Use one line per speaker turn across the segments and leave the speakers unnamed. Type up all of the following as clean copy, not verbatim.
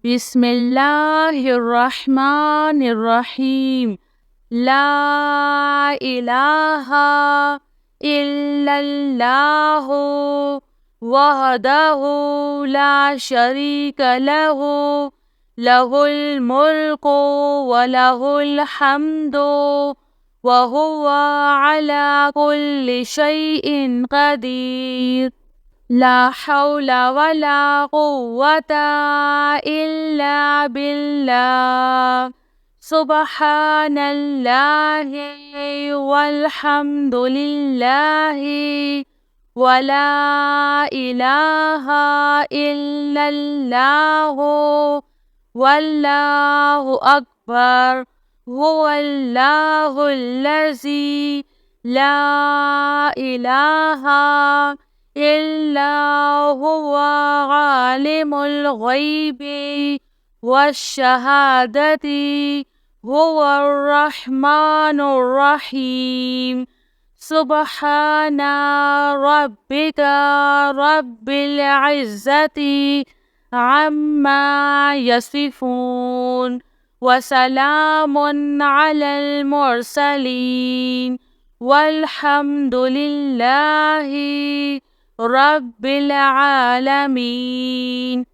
بسم الله الرحمن الرحيم. لا إله إلا الله وحده لا شريك له، له الملك وله الحمد وهو على كل شيء قدير. لا حول ولا قوة إلا بالله. سبحان الله والحمد لله ولا إله إلا الله والله أكبر. هو الله الذي لا إله إلا هو عالم الغيب والشهادة. هو الرحمن الرحيم. سبحان ربك رب العزة عما يصفون، وسلام على المرسلين، والحمد لله رب العالمين.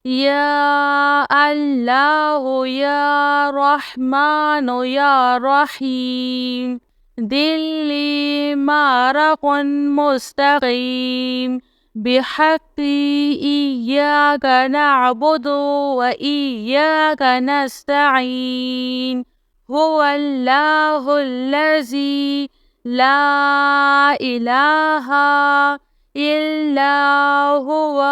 يا الله يا رحمن يا رحيم، دلي معرق مستقيم بحق إياك نعبد وإياك نستعين. هو الله الذي لا إله إلا هو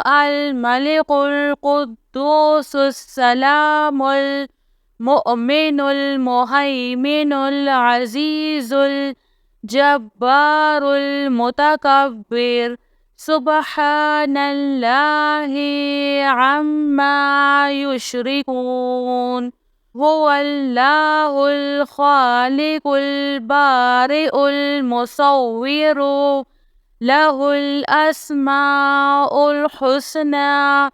الملك القدوس السلام المؤمن المهيمن العزيز الجبار المتكبر. سبحان الله عما يشركون. هو الله الخالق البارئ المصور، له الأسماء الحسنى،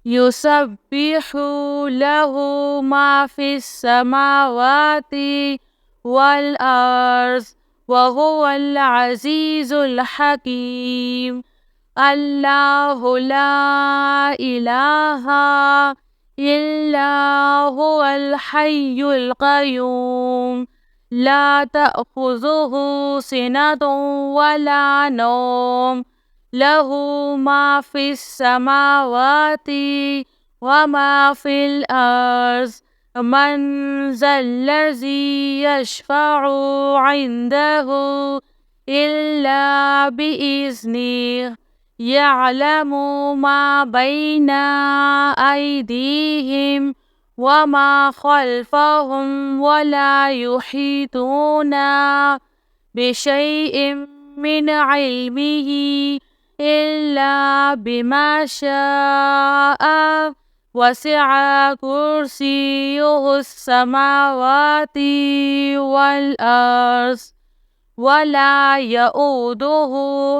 يسبح له ما في السماوات والأرض، وهو العزيز الحكيم. الله لا إله إلا هو الحي القيوم، لا تأخذه سنة ولا نوم، له ما في السماوات وما في الأرض. من ذا الذي يشفع عنده إلا بإذنه، يعلم ما بين أيديهم وما خلفهم، ولا يحيطون بشيء من علمه إلا بما شاء. وسع كرسيه السماوات والأرض، ولا يؤوده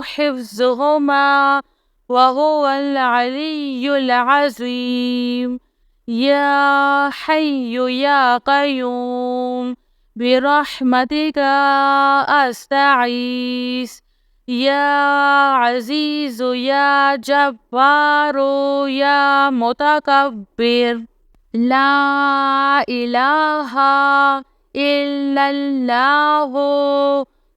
حفظهما، وهو العلي العظيم. يا حي يا قيوم برحمتك أستعيذ. يا عزيز يا جبار يا متكبر. لا إله إلا الله.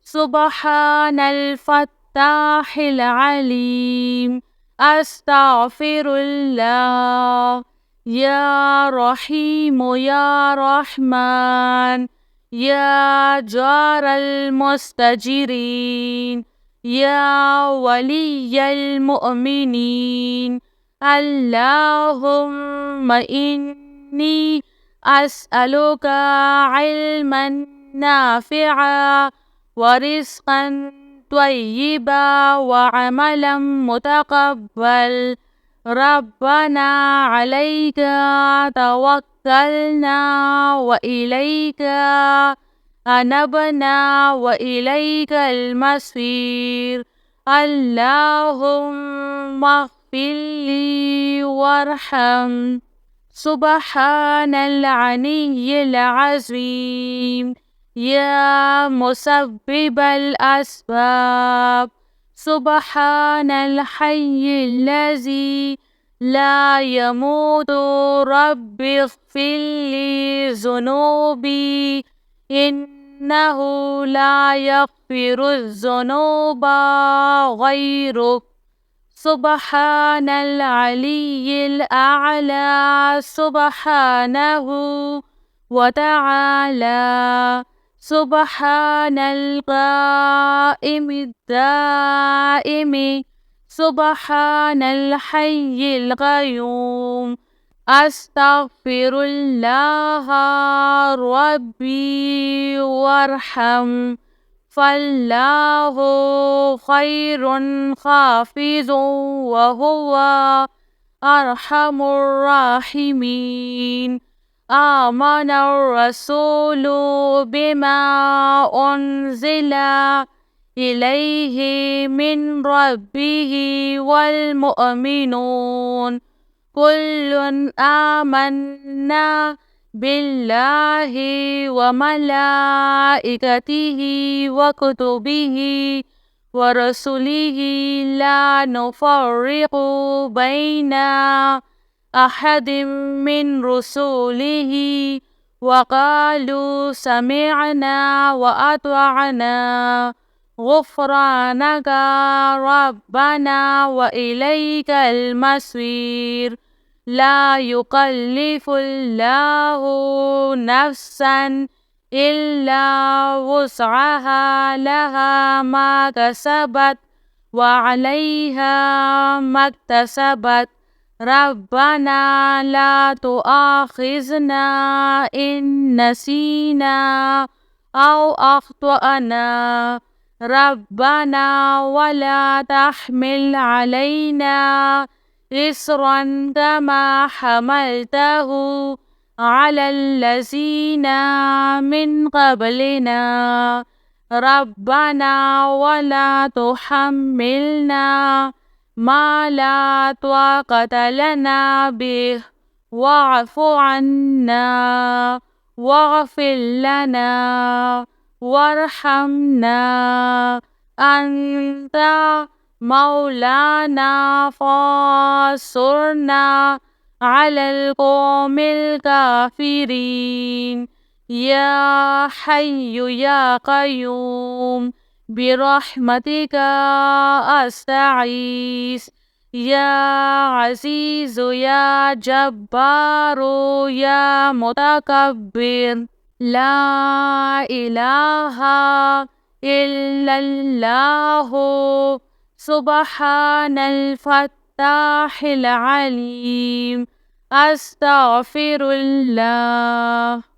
سبحان الفتاح العليم. أستغفر الله. يا رحيم يا رحمن، يا جار المستجيرين، يا ولي المؤمنين. اللهم إني أسألك علما نافعا ورزقا طيبا وعملا متقبل. ربنا عليك توكلنا وإليك أنبنا وإليك المصير. اللهم اغفر لي وارحم سبحان العلي العظيم. يا مسبب الأسباب، سبحان الحي الذي لا يموت. رب اغفر لي ذنوبي إنه لا يغفر الذنوب غيرك. سبحان العلي الأعلى سبحانه وتعالى. سبحان القائم الدائم، سبحان الحي القيوم. أستغفر الله ربي وارحم، فالله خير حافظ وهو أرحم الراحمين. آمن الرسول بما أنزل إليه من ربه والمؤمنون كل آمنا بالله وملائكته وكتبه ورسله لا نفرق بين أحد من رسله وقالوا سمعنا وأطعنا غفرانك ربنا وإليك المصير. لا يكلف الله نفسا إلا وسعها، لها ما كسبت وعليها ما اكتسبت. ربنا لا تؤاخذنا إن نسينا أو أخطأنا، ربنا ولا تحمل علينا إصرا كما حملته على الذين من قبلنا. ربنا ولا تحملنا ما لا طاقة لنا به، واعف عنا واغفر لنا وارحمنا، أنت مولانا فانصرنا على القوم الكافرين. يا حي يا قيوم برحمتك أستغيث. يا عزيز يا جبار يا متكبر، لا إله إلا الله. سبحان الفتاح العليم. أستغفر الله.